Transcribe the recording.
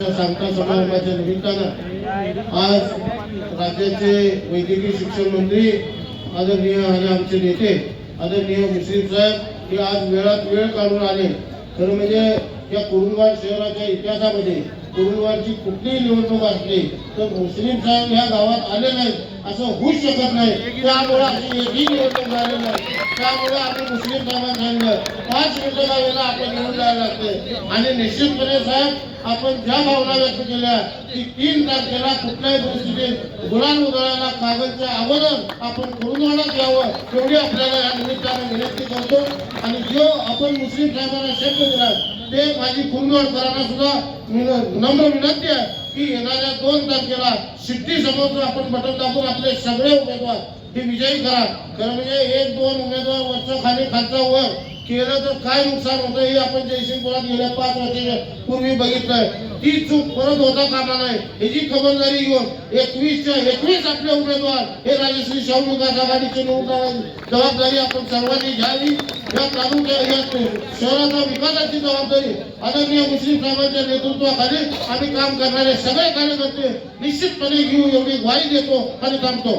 सांगता समारंभाच्या निमित्तानं आज राज्याचे वैद्यकीय शिक्षण मंत्री आदरणीय आणि आमचे नेते आदरणीय मुश्रीफ साहेब हे आज वेळात वेळ काढून आले. खरं म्हणजे या कुरुंदवाड शहराच्या इतिहासामध्ये कुरुंदवाडची कुठलीही निवडणूक असली तर मुश्रीफ साहेब ह्या गावात आले नाहीत असं होऊच शकत नाही. त्यामुळे अशी एकही निवडणूक झालेली नाही. त्यामुळे आम्ही मुस्लिम साहेबांना सांगितलं 5 मिनिटाला वेळेला आपण निवडून जायला लागते. आणि निश्चितपणे साहेब आपण ज्या भावना व्यक्त केल्या की 3 तारखेला कुठल्याही परिस्थितीत गुलाल उधळायला कागदच्या अगोदर आपण कुरुंदवाडात यावं एवढी आपल्याला या निमित्ताने विनंती करतो. आणि जो आपण मुस्लिम साहेबांना शब्द दिला ते माझी कुरुंदवाडकरांना सुद्धा नम्र विनंती आहे की येणाऱ्या 2 तारखेला सिद्धी समोरचं आपण बटन दाबून आपले सगळे उमेदवार हे विजयी करा. खरं म्हणजे 1-2 उमेदवार वरचं खाली खालचा वर केलं तर काय नुकसान होतं हे आपण जयसिंगपुरात गेल्या 5 वर्षापूर्वी बघितलंय. ती चूक परत होता कामा नये ह्याची खबरदारी घेऊन 21च्या 21 आपले उमेदवार हे राजश्री शाहू विकास आघाडीचे निवडण्याची जबाबदारी आपण सर्वांनी घ्यावी. या तालुक्या या शहराच्या विकासाची जबाबदारी आदरणीय मुश्रीफ साहेबांच्या नेतृत्वाखाली आम्ही काम करणारे सगळे कार्यकर्ते निश्चितपणे घेऊ एवढी ग्वाही देतो आणि थांबतो.